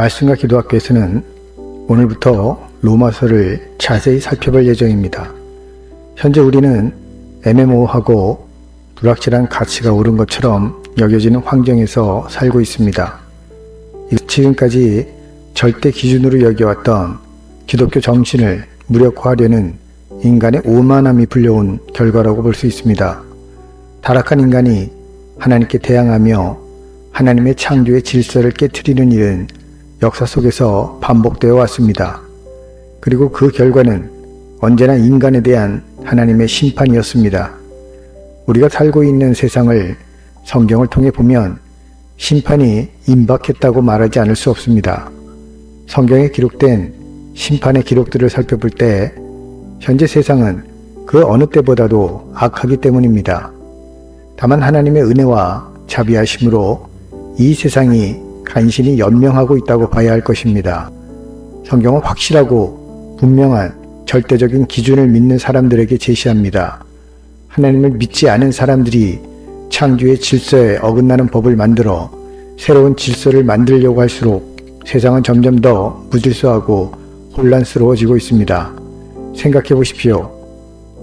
말씀과 기도학교에서는 오늘부터 로마서를 자세히 살펴볼 예정입니다. 현재 우리는 애매모호하고 불확실한 가치가 옳은 것처럼 여겨지는 환경에서 살고 있습니다. 지금까지 절대 기준으로 여겨왔던 기독교 정신을 무력화하려는 인간의 오만함이 불려온 결과라고 볼 수 있습니다. 타락한 인간이 하나님께 대항하며 하나님의 창조의 질서를 깨트리는 일은 역사 속에서 반복되어 왔습니다. 그리고 그 결과는 언제나 인간에 대한 하나님의 심판이었습니다. 우리가 살고 있는 세상을 성경을 통해 보면 심판이 임박했다고 말하지 않을 수 없습니다. 성경에 기록된 심판의 기록들을 살펴볼 때 현재 세상은 그 어느 때보다도 악하기 때문입니다. 다만 하나님의 은혜와 자비하심으로 이 세상이 간신히 연명하고 있다고 봐야 할 것입니다. 성경은 확실하고 분명한 절대적인 기준을 믿는 사람들에게 제시합니다. 하나님을 믿지 않은 사람들이 창조의 질서에 어긋나는 법을 만들어 새로운 질서를 만들려고 할수록 세상은 점점 더 무질서하고 혼란스러워지고 있습니다. 생각해 보십시오.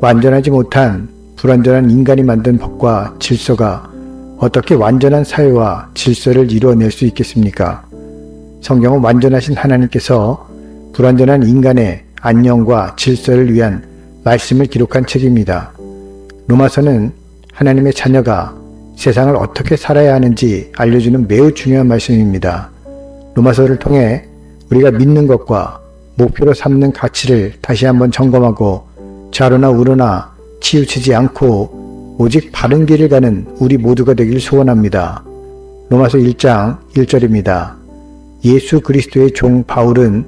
완전하지 못한 불완전한 인간이 만든 법과 질서가 어떻게 완전한 사회와 질서를 이루어낼 수 있겠습니까? 성경은 완전하신 하나님께서 불완전한 인간의 안녕과 질서를 위한 말씀을 기록한 책입니다. 로마서는 하나님의 자녀가 세상을 어떻게 살아야 하는지 알려주는 매우 중요한 말씀입니다. 로마서를 통해 우리가 믿는 것과 목표로 삼는 가치를 다시 한번 점검하고 좌로나 우로나 치우치지 않고 오직 바른 길을 가는 우리 모두가 되길 소원합니다. 로마서 1장 1절입니다. 예수 그리스도의 종 바울은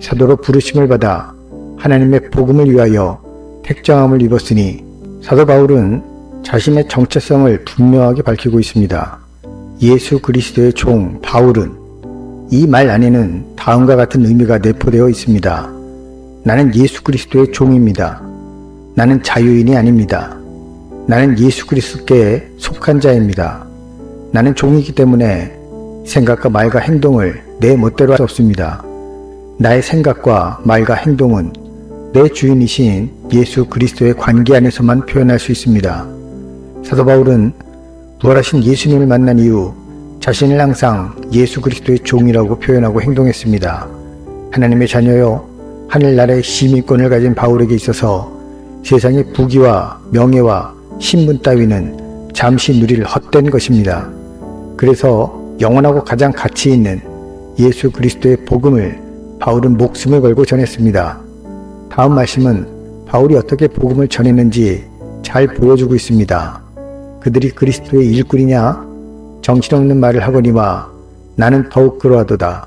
사도로 부르심을 받아 하나님의 복음을 위하여 택정함을 입었으니, 사도 바울은 자신의 정체성을 분명하게 밝히고 있습니다. 예수 그리스도의 종 바울은, 이 말 안에는 다음과 같은 의미가 내포되어 있습니다. 나는 예수 그리스도의 종입니다. 나는 자유인이 아닙니다. 나는 예수 그리스도께 속한 자입니다. 나는 종이기 때문에 생각과 말과 행동을 내 멋대로 할 수 없습니다. 나의 생각과 말과 행동은 내 주인이신 예수 그리스도의 관계 안에서만 표현할 수 있습니다. 사도 바울은 부활하신 예수님을 만난 이후 자신을 항상 예수 그리스도의 종이라고 표현하고 행동했습니다. 하나님의 자녀요, 하늘나라의 시민권을 가진 바울에게 있어서 세상의 부귀와 명예와 신분 따위는 잠시 누릴 헛된 것입니다. 그래서 영원하고 가장 가치 있는 예수 그리스도의 복음을 바울은 목숨을 걸고 전했습니다. 다음 말씀은 바울이 어떻게 복음을 전했는지 잘 보여주고 있습니다. 그들이 그리스도의 일꾼이냐? 정신없는 말을 하거니와 나는 더욱 그러하도다.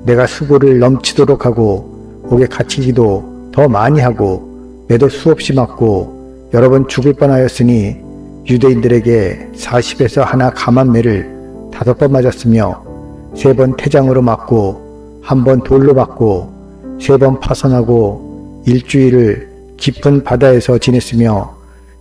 내가 수고를 넘치도록 하고 옥에 갇히기도 더 많이 하고 매도 수없이 맞고 여러 번 죽을 뻔하였으니 유대인들에게 40에서 하나 감한매를 5번 맞았으며 3번 태장으로 맞고 1번 돌로 맞고 3번 파선하고 일주일을 깊은 바다에서 지냈으며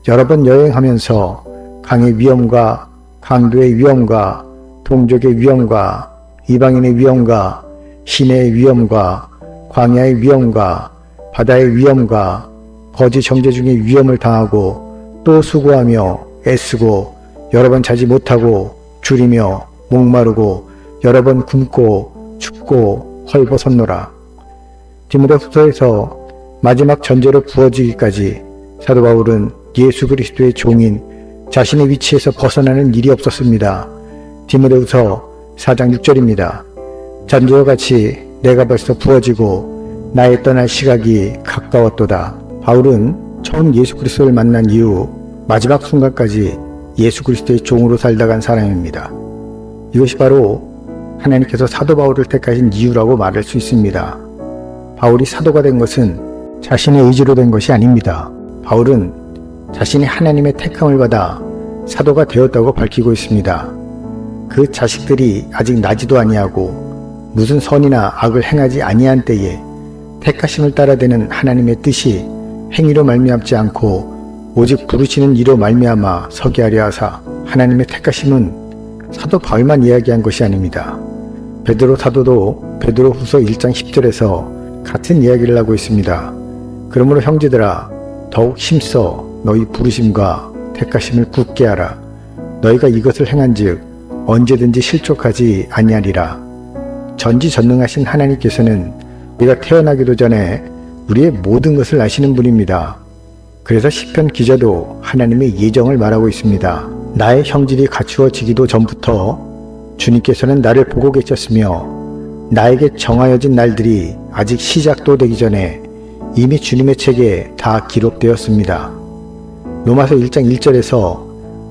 여러 번 여행하면서 강의 위험과 강도의 위험과 동족의 위험과 이방인의 위험과 시내의 위험과 광야의 위험과 바다의 위험과 거지 정죄 중의 위험을 당하고 또 수고하며 애쓰고 여러 번 자지 못하고 줄이며 목마르고 여러 번 굶고 춥고 헐벗었노라. 디모데후서에서 마지막 전제로 부어지기까지 사도 바울은 예수 그리스도의 종인 자신의 위치에서 벗어나는 일이 없었습니다. 디모데후서 4장 6절입니다. 전제와 같이 내가 벌써 부어지고 나의 떠날 시각이 가까웠도다. 바울은 처음 예수 그리스도를 만난 이후 마지막 순간까지 예수 그리스도의 종으로 살다 간 사람입니다. 이것이 바로 하나님께서 사도 바울을 택하신 이유라고 말할 수 있습니다. 바울이 사도가 된 것은 자신의 의지로 된 것이 아닙니다. 바울은 자신이 하나님의 택함을 받아 사도가 되었다고 밝히고 있습니다. 그 자식들이 아직 나지도 아니하고 무슨 선이나 악을 행하지 아니한 때에 택하심을 따라되는 하나님의 뜻이 행위로 말미암지 않고 오직 부르시는 이로 말미암아 서게 하려 하사, 하나님의 택하심은 사도 바울만 이야기한 것이 아닙니다. 베드로 사도도 베드로후서 1장 10절에서 같은 이야기를 하고 있습니다. 그러므로 형제들아 더욱 힘써 너희 부르심과 택하심을 굳게 하라. 너희가 이것을 행한즉 언제든지 실족하지 아니하리라. 전지전능하신 하나님께서는 우리가 태어나기도 전에 우리의 모든 것을 아시는 분입니다. 그래서 시편 기자도 하나님의 예정을 말하고 있습니다. 나의 형질이 갖추어지기도 전부터 주님께서는 나를 보고 계셨으며 나에게 정하여진 날들이 아직 시작도 되기 전에 이미 주님의 책에 다 기록되었습니다. 로마서 1장 1절에서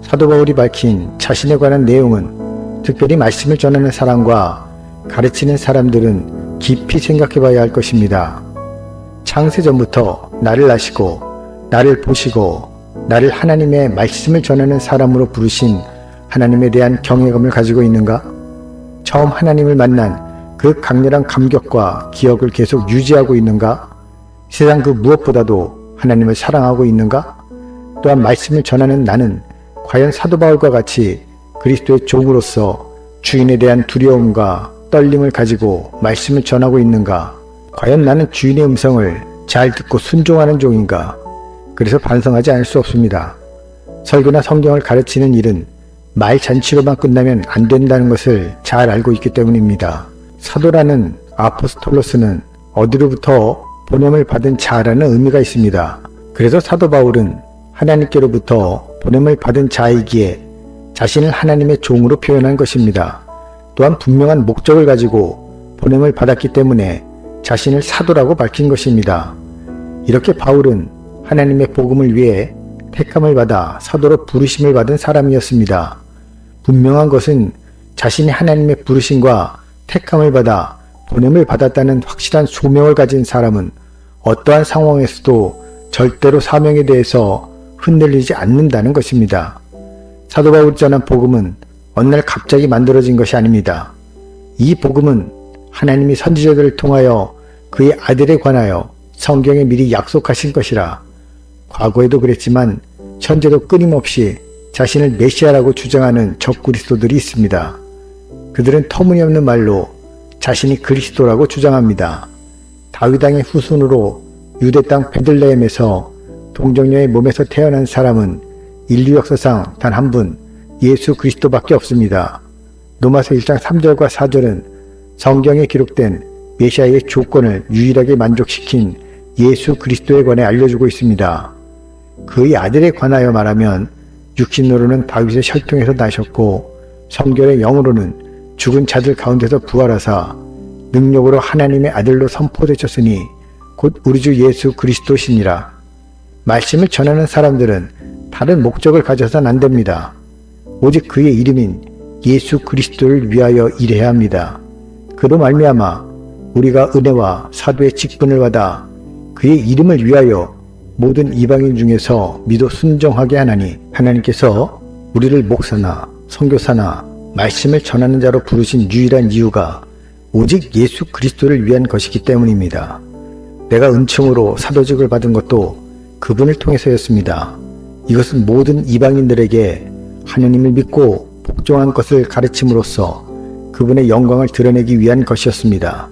사도 바울이 밝힌 자신에 관한 내용은 특별히 말씀을 전하는 사람과 가르치는 사람들은 깊이 생각해 봐야 할 것입니다. 창세전부터 나를 아시고 나를 보시고 나를 하나님의 말씀을 전하는 사람으로 부르신 하나님에 대한 경외감을 가지고 있는가? 처음 하나님을 만난 그 강렬한 감격과 기억을 계속 유지하고 있는가? 세상 그 무엇보다도 하나님을 사랑하고 있는가? 또한 말씀을 전하는 나는 과연 사도 바울과 같이 그리스도의 종으로서 주인에 대한 두려움과 떨림을 가지고 말씀을 전하고 있는가? 과연 나는 주인의 음성을 잘 듣고 순종하는 종인가? 그래서 반성하지 않을 수 없습니다. 설교나 성경을 가르치는 일은 말 잔치로만 끝나면 안 된다는 것을 잘 알고 있기 때문입니다. 사도라는 아포스톨로스는 어디로부터 보냄을 받은 자라는 의미가 있습니다. 그래서 사도 바울은 하나님께로부터 보냄을 받은 자이기에 자신을 하나님의 종으로 표현한 것입니다. 또한 분명한 목적을 가지고 보냄을 받았기 때문에 자신을 사도라고 밝힌 것입니다. 이렇게 바울은 하나님의 복음을 위해 택함을 받아 사도로 부르심을 받은 사람이었습니다. 분명한 것은 자신이 하나님의 부르심과 택함을 받아 보냄을 받았다는 확실한 소명을 가진 사람은 어떠한 상황에서도 절대로 사명에 대해서 흔들리지 않는다는 것입니다. 사도 바울이 전한 복음은 어느 날 갑자기 만들어진 것이 아닙니다. 이 복음은 하나님이 선지자들을 통하여 그의 아들에 관하여 성경에 미리 약속하신 것이라. 과거에도 그랬지만 현재도 끊임없이 자신을 메시아라고 주장하는 적그리스도들이 있습니다. 그들은 터무니없는 말로 자신이 그리스도라고 주장합니다. 다윗 왕의 후손으로 유대 땅 베들레헴에서 동정녀의 몸에서 태어난 사람은 인류 역사상 단 한 분, 예수 그리스도밖에 없습니다. 로마서 1장 3절과 4절은 성경에 기록된 메시아의 조건을 유일하게 만족시킨 예수 그리스도에 관해 알려주고 있습니다. 그의 아들에 관하여 말하면 육신으로는 다윗의 혈통에서 나셨고 성결의 영으로는 죽은 자들 가운데서 부활하사 능력으로 하나님의 아들로 선포되셨으니 곧 우리 주 예수 그리스도시니라. 말씀을 전하는 사람들은 다른 목적을 가져서는 안 됩니다. 오직 그의 이름인 예수 그리스도를 위하여 일해야 합니다. 그로 말미암아 우리가 은혜와 사도의 직분을 받아 그의 이름을 위하여 모든 이방인 중에서 믿어 순종하게 하나니 하나님께서 우리를 목사나 선교사나 말씀을 전하는 자로 부르신 유일한 이유가 오직 예수 그리스도를 위한 것이기 때문입니다. 내가 은총으로 사도직을 받은 것도 그분을 통해서였습니다. 이것은 모든 이방인들에게 하느님을 믿고 복종한 것을 가르침으로써 그분의 영광을 드러내기 위한 것이었습니다.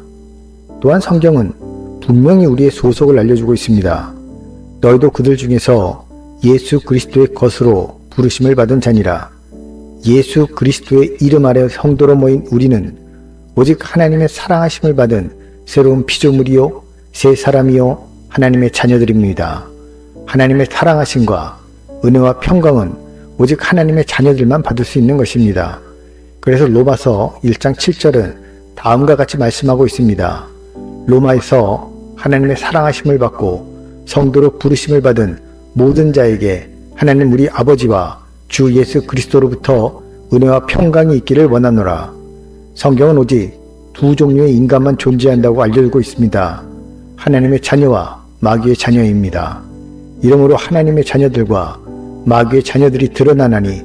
또한 성경은 분명히 우리의 소속을 알려주고 있습니다. 너희도 그들 중에서 예수 그리스도의 것으로 부르심을 받은 자니라. 예수 그리스도의 이름 아래 성도로 모인 우리는 오직 하나님의 사랑하심을 받은 새로운 피조물이요 새 사람이요 하나님의 자녀들입니다. 하나님의 사랑하심과 은혜와 평강은 오직 하나님의 자녀들만 받을 수 있는 것입니다. 그래서 로마서 1장 7절은 다음과 같이 말씀하고 있습니다. 로마에서 하나님의 사랑하심을 받고 성도로 부르심을 받은 모든 자에게 하나님 우리 아버지와 주 예수 그리스도로부터 은혜와 평강이 있기를 원하노라. 성경은 오직 두 종류의 인간만 존재한다고 알려주고 있습니다. 하나님의 자녀와 마귀의 자녀입니다. 이러므로 하나님의 자녀들과 마귀의 자녀들이 드러나나니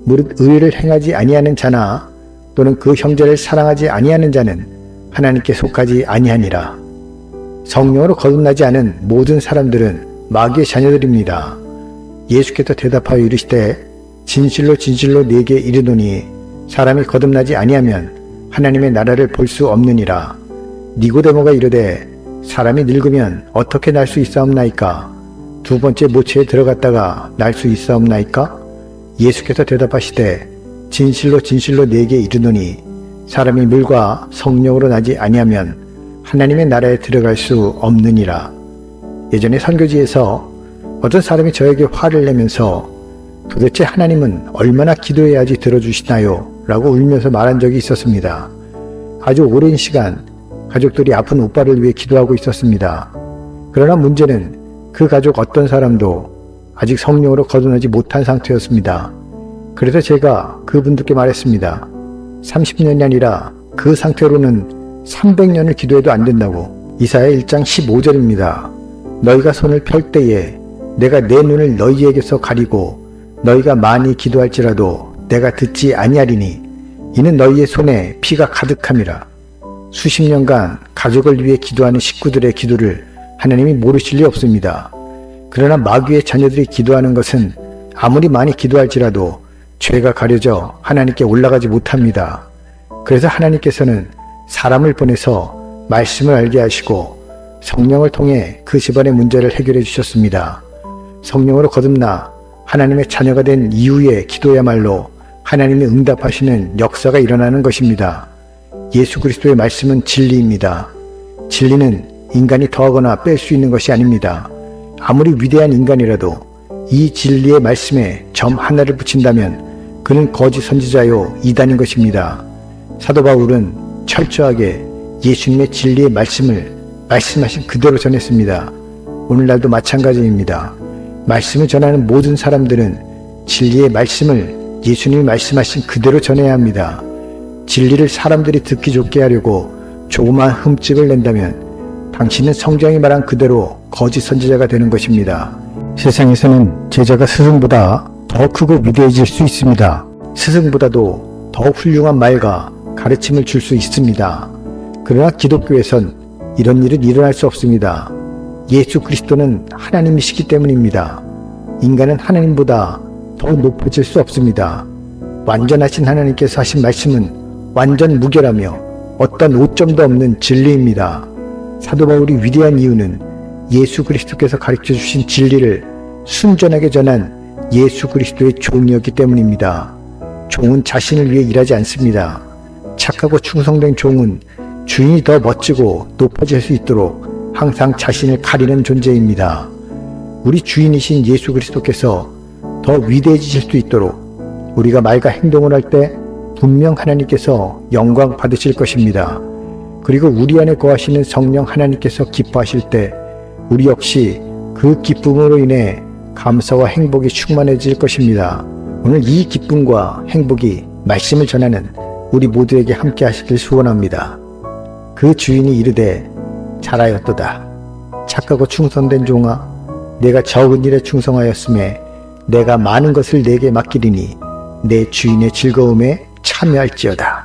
무릇 의를 행하지 아니하는 자나 또는 그 형제를 사랑하지 아니하는 자는 하나님께 속하지 아니하니라. 성령으로 거듭나지 않은 모든 사람들은 마귀의 자녀들입니다. 예수께서 대답하여 이르시되 진실로 진실로 네게 이르노니 사람이 거듭나지 아니하면 하나님의 나라를 볼 수 없느니라. 니고데모가 이르되 사람이 늙으면 어떻게 날 수 있사옵나이까? 두 번째 모체에 들어갔다가 날 수 있사옵나이까? 예수께서 대답하시되 진실로 진실로 네게 이르노니 사람이 물과 성령으로 나지 아니하면 하나님의 나라에 들어갈 수 없느니라. 예전에 선교지에서 어떤 사람이 저에게 화를 내면서 도대체 하나님은 얼마나 기도해야지 들어주시나요? 라고 울면서 말한 적이 있었습니다. 아주 오랜 시간 가족들이 아픈 오빠를 위해 기도하고 있었습니다. 그러나 문제는 그 가족 어떤 사람도 아직 성령으로 거듭나지 못한 상태였습니다. 그래서 제가 그분들께 말했습니다. 30년이 아니라 그 상태로는 300년을 기도해도 안 된다고. 이사야 1장 15절입니다. 너희가 손을 펼 때에 내가 내 눈을 너희에게서 가리고 너희가 많이 기도할지라도 내가 듣지 아니하리니 이는 너희의 손에 피가 가득함이라. 수십 년간 가족을 위해 기도하는 식구들의 기도를 하나님이 모르실 리 없습니다. 그러나 마귀의 자녀들이 기도하는 것은 아무리 많이 기도할지라도 죄가 가려져 하나님께 올라가지 못합니다. 그래서 하나님께서는 사람을 보내서 말씀을 알게 하시고 성령을 통해 그 집안의 문제를 해결해 주셨습니다. 성령으로 거듭나 하나님의 자녀가 된 이후의 기도야말로 하나님이 응답하시는 역사가 일어나는 것입니다. 예수 그리스도의 말씀은 진리입니다. 진리는 인간이 더하거나 뺄 수 있는 것이 아닙니다. 아무리 위대한 인간이라도 이 진리의 말씀에 점 하나를 붙인다면 그는 거짓 선지자요 이단인 것입니다. 사도 바울은 철저하게 예수님의 진리의 말씀을 말씀하신 그대로 전했습니다. 오늘날도 마찬가지입니다. 말씀을 전하는 모든 사람들은 진리의 말씀을 예수님이 말씀하신 그대로 전해야 합니다. 진리를 사람들이 듣기 좋게 하려고 조그마한 흠집을 낸다면 당신은 성경이 말한 그대로 거짓 선지자가 되는 것입니다. 세상에서는 제자가 스승보다 더 크고 위대해질 수 있습니다. 스승보다도 더 훌륭한 말과 가르침을 줄 수 있습니다. 그러나 기독교에선 이런 일은 일어날 수 없습니다. 예수 그리스도는 하나님이시기 때문입니다. 인간은 하나님보다 더 높아질 수 없습니다. 완전하신 하나님께서 하신 말씀은 완전 무결하며 어떤 오점도 없는 진리입니다. 사도 바울이 위대한 이유는 예수 그리스도께서 가르쳐 주신 진리를 순전하게 전한 예수 그리스도의 종이었기 때문입니다. 종은 자신을 위해 일하지 않습니다. 착하고 충성된 종은 주인이 더 멋지고 높아질 수 있도록 항상 자신을 가리는 존재입니다. 우리 주인이신 예수 그리스도께서 더 위대해지실 수 있도록 우리가 말과 행동을 할 때 분명 하나님께서 영광 받으실 것입니다. 그리고 우리 안에 거하시는 성령 하나님께서 기뻐하실 때 우리 역시 그 기쁨으로 인해 감사와 행복이 충만해질 것입니다. 오늘 이 기쁨과 행복이 말씀을 전하는 우리 모두에게 함께 하시길 소원합니다. 그 주인이 이르되 잘하였도다. 착하고 충성된 종아, 내가 적은 일에 충성하였음에 내가 많은 것을 내게 맡기리니 내 주인의 즐거움에 참여할지어다.